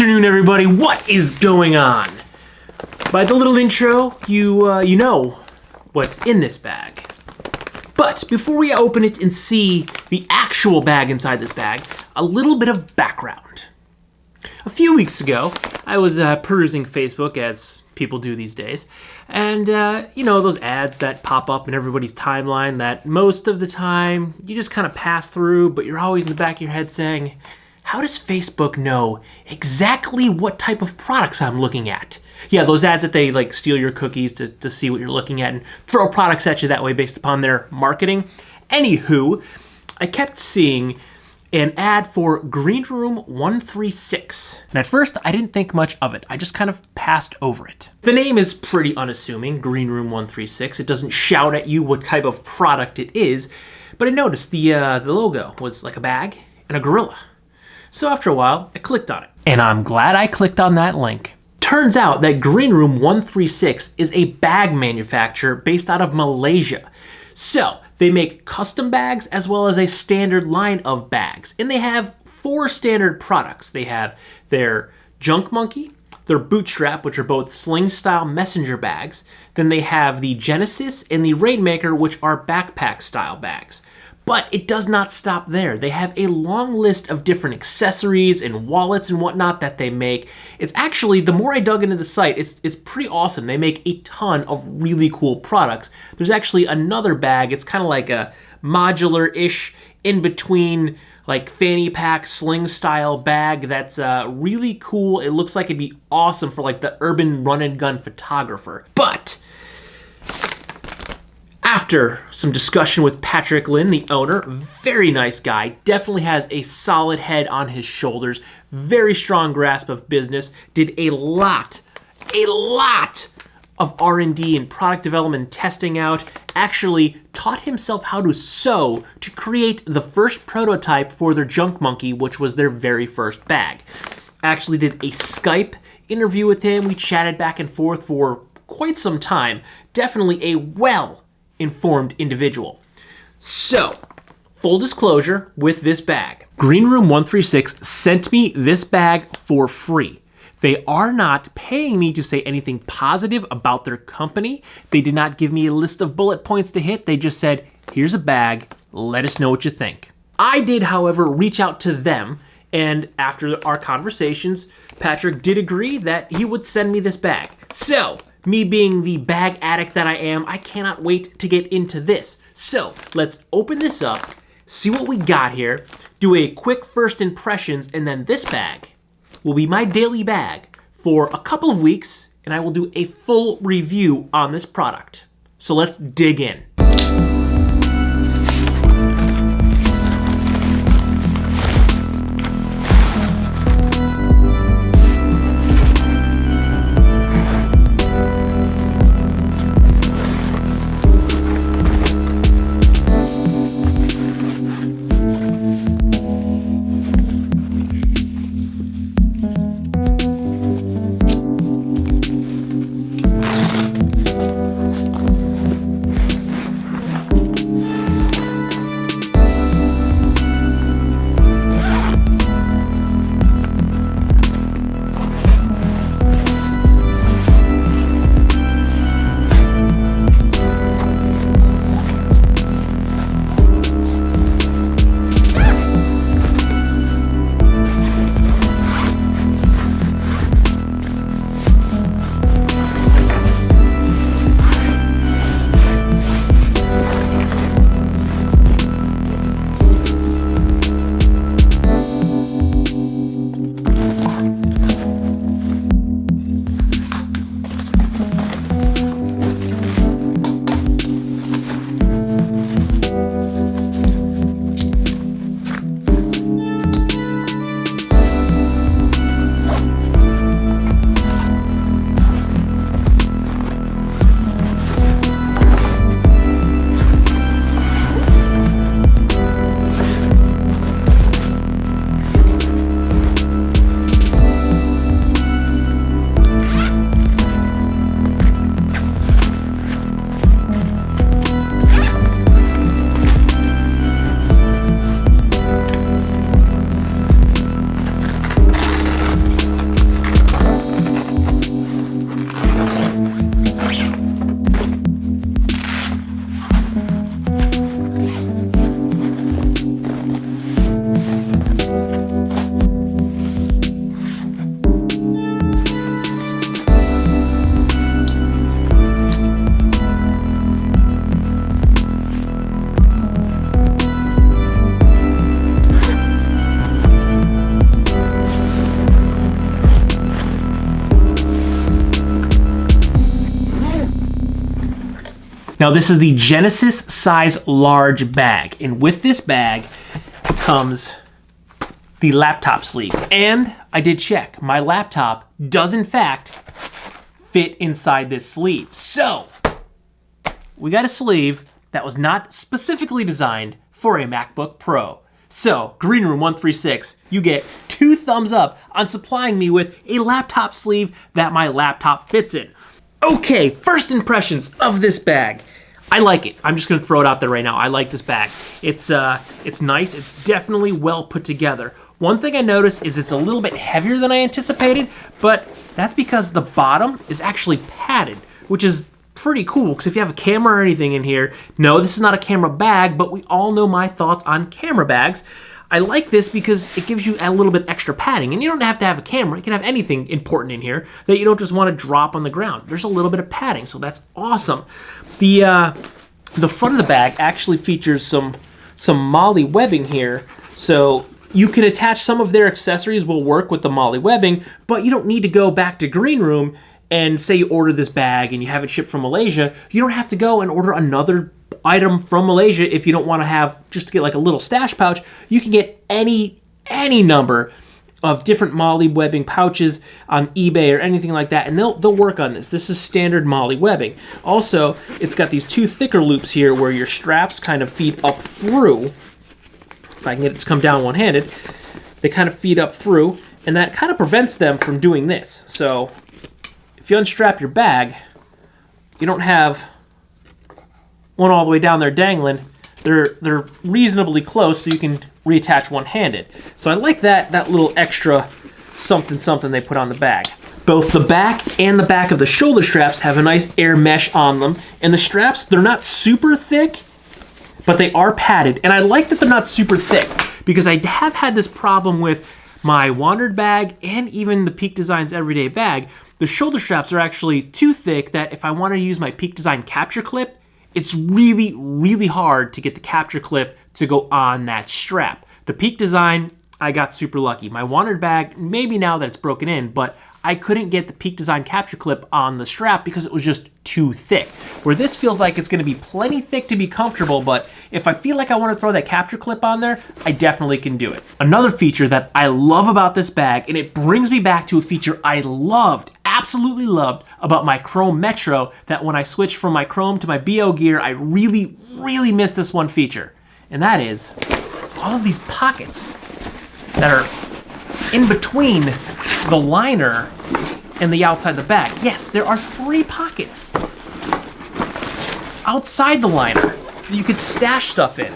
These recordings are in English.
afternoon, everybody. What is going on? By the little intro, you know what's in this bag. But before we open it and see the actual bag inside this bag, a little bit of background. A few weeks ago, I was perusing Facebook, as people do these days, and you know, those ads that pop up in everybody's timeline that most of the time you just kind of pass through, but you're always in the back of your head saying, how does Facebook know exactly what type of products I'm looking at? Yeah, those ads that they like steal your cookies to see what you're looking at and throw products at you that way based upon their marketing. Anywho, I kept seeing an ad for Greenroom136. And at first, I didn't think much of it. I just kind of passed over it. The name is pretty unassuming, Greenroom136. It doesn't shout at you what type of product it is, but I noticed the logo was like a bag and a gorilla. So after a while, I clicked on it. And I'm glad I clicked on that link. Turns out that Greenroom136 is a bag manufacturer based out of Malaysia. So they make custom bags as well as a standard line of bags. And they have 4 standard products. They have their Junk Monkey, their Bootstrap, which are both sling-style messenger bags. Then they have the Genesis and the Rainmaker, which are backpack-style bags. But it does not stop there. They have a long list of different accessories and wallets and whatnot that they make. It's actually, the more I dug into the site, it's pretty awesome. They make a ton of really cool products. There's actually another bag. It's kind of like a modular-ish, in-between, like fanny pack, sling-style bag that's really cool. It looks like it'd be awesome for like the urban run-and-gun photographer. But after some discussion with Patrick Lin, the owner, very nice guy, definitely has a solid head on his shoulders, very strong grasp of business, did a lot of R&D and product development and testing out, actually taught himself how to sew to create the first prototype for their Junk Monkey, which was their very first bag. Actually did a Skype interview with him. We chatted back and forth for quite some time. Definitely a well-informed individual. So, full disclosure with this bag. Greenroom136 sent me this bag for free. They are not paying me to say anything positive about their company. They did not give me a list of bullet points to hit. They just said, here's a bag, let us know what you think. I did, however, reach out to them, and after our conversations, Patrick did agree that he would send me this bag. So, me being the bag addict that I am, I cannot wait to get into this. So, let's open this up, see what we got here, do a quick first impressions, and then this bag will be my daily bag for a couple of weeks, and I will do a full review on this product. So let's dig in. Now this is the Genesis size large bag, and with this bag comes the laptop sleeve. And I did check, my laptop does in fact fit inside this sleeve. So we got a sleeve that was not specifically designed for a MacBook Pro. So Greenroom136, you get 2 thumbs up on supplying me with a laptop sleeve that my laptop fits in. Okay, first impressions of this bag. I like it. I'm just gonna throw it out there right now. I like this bag. It's nice. It's definitely well put together. One thing I noticed is it's a little bit heavier than I anticipated, but that's because the bottom is actually padded, which is pretty cool, because if you have a camera or anything in here, no, this is not a camera bag, but we all know my thoughts on camera bags. I like this because it gives you a little bit extra padding, and you don't have to have a camera. You can have anything important in here that you don't just want to drop on the ground. There's a little bit of padding, so that's awesome. The front of the bag actually features some MOLLE webbing here, so you can attach some of their accessories will work with the MOLLE webbing, but you don't need to go back to Greenroom and say you order this bag and you have it shipped from Malaysia. You don't have to go and order another item from Malaysia if you don't want to have, just to get like a little stash pouch. You can get any number of different MOLLE webbing pouches on eBay or anything like that, and they'll work on this. This is standard MOLLE webbing. Also, it's got these 2 thicker loops here where your straps kind of feed up through. If I can get it to come down one-handed, they kind of feed up through, and that kind of prevents them from doing this. So if you unstrap your bag, you don't have one all the way down there dangling. They're reasonably close, so you can reattach one-handed. So I like that little extra something they put on the bag. Both the back and the back of the shoulder straps have a nice air mesh on them, and the straps, they're not super thick, but they are padded. And I like that they're not super thick, because I have had this problem with my Wandrd bag and even the Peak Designs everyday bag. The shoulder straps are actually too thick that if I want to use my Peak Design capture clip, it's really, really hard to get the capture clip to go on that strap. The Peak Design, I got super lucky. My Wandrd bag, maybe now that it's broken in, but I couldn't get the Peak Design capture clip on the strap because it was just too thick. Where this feels like it's gonna be plenty thick to be comfortable, but if I feel like I wanna throw that capture clip on there, I definitely can do it. Another feature that I love about this bag, and it brings me back to a feature I loved, absolutely loved, about my Chrome Metro, that when I switched from my Chrome to my BO gear, I really, really missed this one feature. And that is all of these pockets that are in between the liner and the outside of the bag. Yes, there are 3 pockets outside the liner that you could stash stuff in.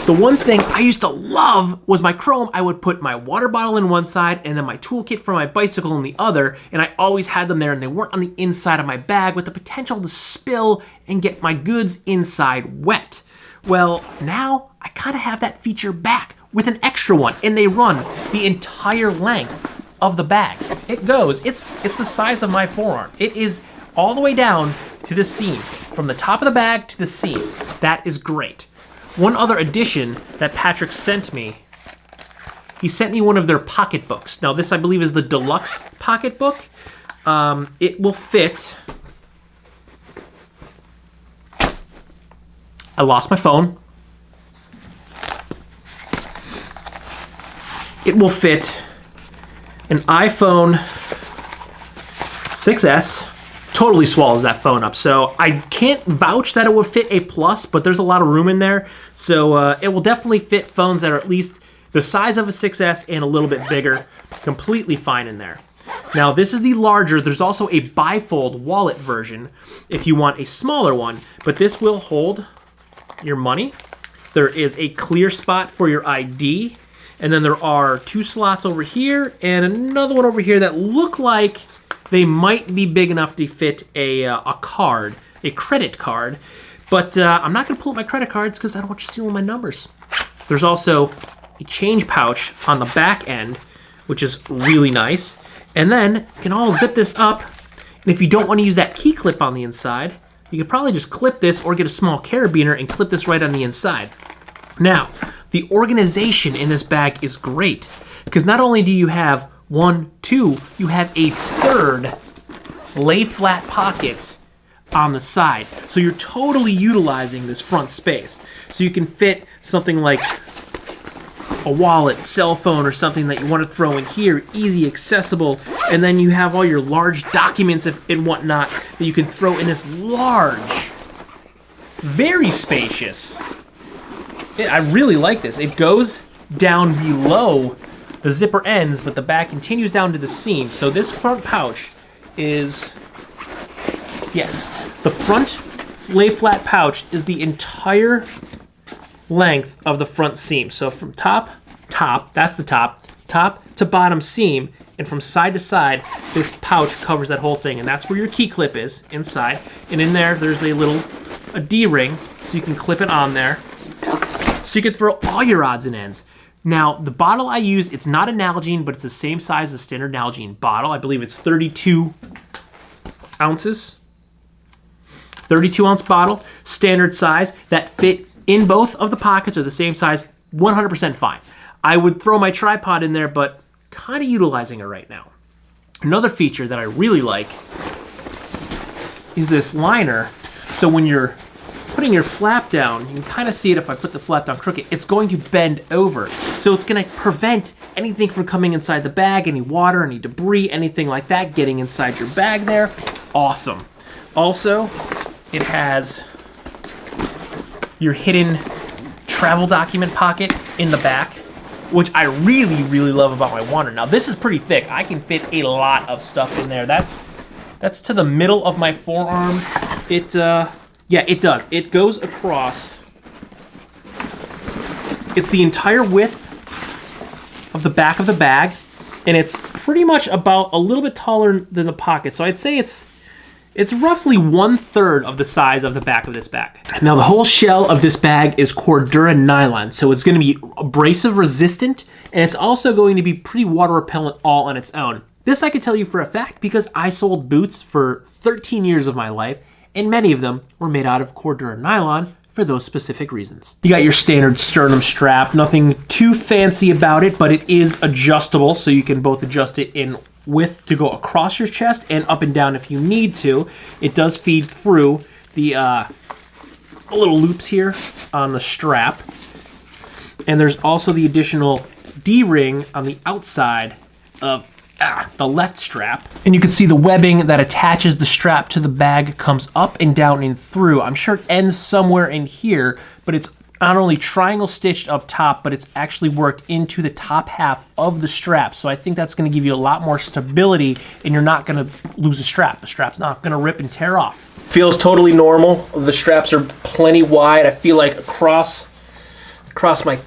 The one thing I used to love was my Chrome. I would put my water bottle in one side and then my toolkit for my bicycle in the other, and I always had them there, and they weren't on the inside of my bag with the potential to spill and get my goods inside wet. Well, now I kind of have that feature back with an extra one, and they run the entire length of the bag. It goes, it's the size of my forearm. It is all the way down to the seam, from the top of the bag to the seam. That is great. One other addition that Patrick sent me, he sent me one of their Pocketbooks. Now this, I believe, is the deluxe Pocketbook. It will fit, I lost my phone. It will fit an iPhone 6S. Totally swallows that phone up. So I can't vouch that it will fit a Plus, but there's a lot of room in there. So it will definitely fit phones that are at least the size of a 6S and a little bit bigger. Completely fine in there. Now this is the larger. There's also a bifold wallet version if you want a smaller one, but this will hold your money. There is a clear spot for your ID, and then there are 2 slots over here and another one over here that look like they might be big enough to fit a card, a credit card, but I'm not gonna pull up my credit cards because I don't want you stealing my numbers. There's also a change pouch on the back end, which is really nice. And then you can all zip this up, and if you don't want to use that key clip on the inside, you could probably just clip this or get a small carabiner and clip this right on the inside. Now, the organization in this bag is great, because not only do you have 1, 2, you have a third lay flat pocket on the side. So you're totally utilizing this front space. So you can fit something like a wallet, cell phone, or something that you want to throw in here, easy, accessible, and then you have all your large documents and whatnot that you can throw in this large, very spacious. I really like this. It goes down below the zipper ends, but the back continues down to the seam. So this front pouch is, yes, the front lay flat pouch is the entire length of the front seam. So from top, that's the top to bottom seam, and from side to side, this pouch covers that whole thing, and that's where your key clip is, inside. And in there, there's a D-ring, so you can clip it on there. So you can throw all your odds and ends. Now, the bottle I use, it's not a Nalgene, but it's the same size as a standard Nalgene bottle. I believe it's 32 ounces. 32-ounce bottle, standard size, that fit in both of the pockets, are the same size, 100% fine. I would throw my tripod in there, but kind of utilizing it right now. Another feature that I really like is this liner. So when you're putting your flap down, you can kind of see it if I put the flap down crooked, it's going to bend over. So it's going to prevent anything from coming inside the bag, any water, any debris, anything like that getting inside your bag there. Awesome. Also, it has your hidden travel document pocket in the back, which I really, really love about my Wandrd. Now this is pretty thick. I can fit a lot of stuff in there. That's to the middle of my forearm. Yeah, it does. It goes across. It's the entire width of the back of the bag, and it's pretty much about a little bit taller than the pocket. So I'd say it's roughly 1/3 of the size of the back of this bag. Now the whole shell of this bag is Cordura nylon, so it's going to be abrasive resistant, and it's also going to be pretty water repellent all on its own. This I can tell you for a fact because I sold boots for 13 years of my life, and many of them were made out of Cordura nylon for those specific reasons. You got your standard sternum strap, nothing too fancy about it, but it is adjustable, so you can both adjust it in width to go across your chest and up and down if you need to. It does feed through the little loops here on the strap. And there's also the additional D-ring on the outside of the left strap. And you can see the webbing that attaches the strap to the bag comes up and down and through. I'm sure it ends somewhere in here, but it's not only triangle stitched up top, but it's actually worked into the top half of the strap. So I think that's going to give you a lot more stability, and you're not going to lose the strap. The strap's not going to rip and tear off. Feels totally normal. The straps are plenty wide. I feel like across my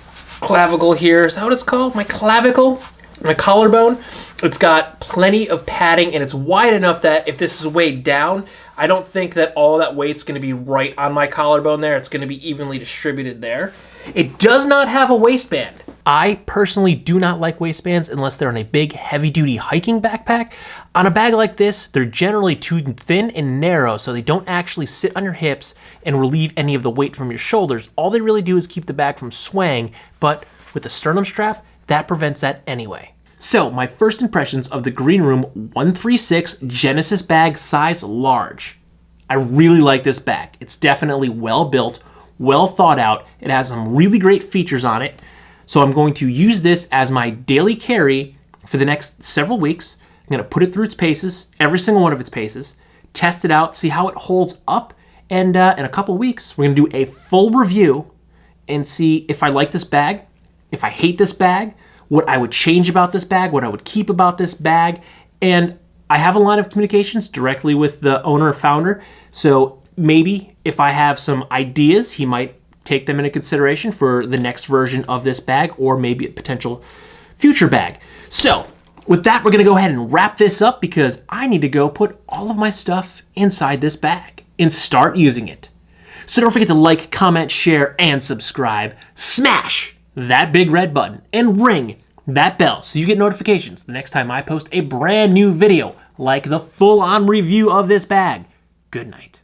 clavicle here, is that what it's called? My clavicle? My collarbone? It's got plenty of padding, and it's wide enough that if this is weighed down, I don't think that all that weight's going to be right on my collarbone there. It's going to be evenly distributed there. It does not have a waistband. I personally do not like waistbands unless they're on a big, heavy-duty hiking backpack. On a bag like this, they're generally too thin and narrow, so they don't actually sit on your hips and relieve any of the weight from your shoulders. All they really do is keep the bag from swaying, but with the sternum strap, that prevents that anyway. So, my first impressions of the Greenroom136 Genesis bag size large. I really like this bag. It's definitely well built, well thought out. It has some really great features on it. So I'm going to use this as my daily carry for the next several weeks. I'm going to put it through its paces, every single one of its paces, test it out, see how it holds up, and in a couple weeks, we're going to do a full review and see if I like this bag, if I hate this bag, what I would change about this bag, what I would keep about this bag. And I have a line of communications directly with the owner or founder, so maybe if I have some ideas, he might take them into consideration for the next version of this bag, or maybe a potential future bag. So with that, we're gonna go ahead and wrap this up because I need to go put all of my stuff inside this bag and start using it. So don't forget to like, comment, share, and subscribe. Smash that big red button and ring that bell so you get notifications the next time I post a brand new video like the full-on review of this bag. Good night.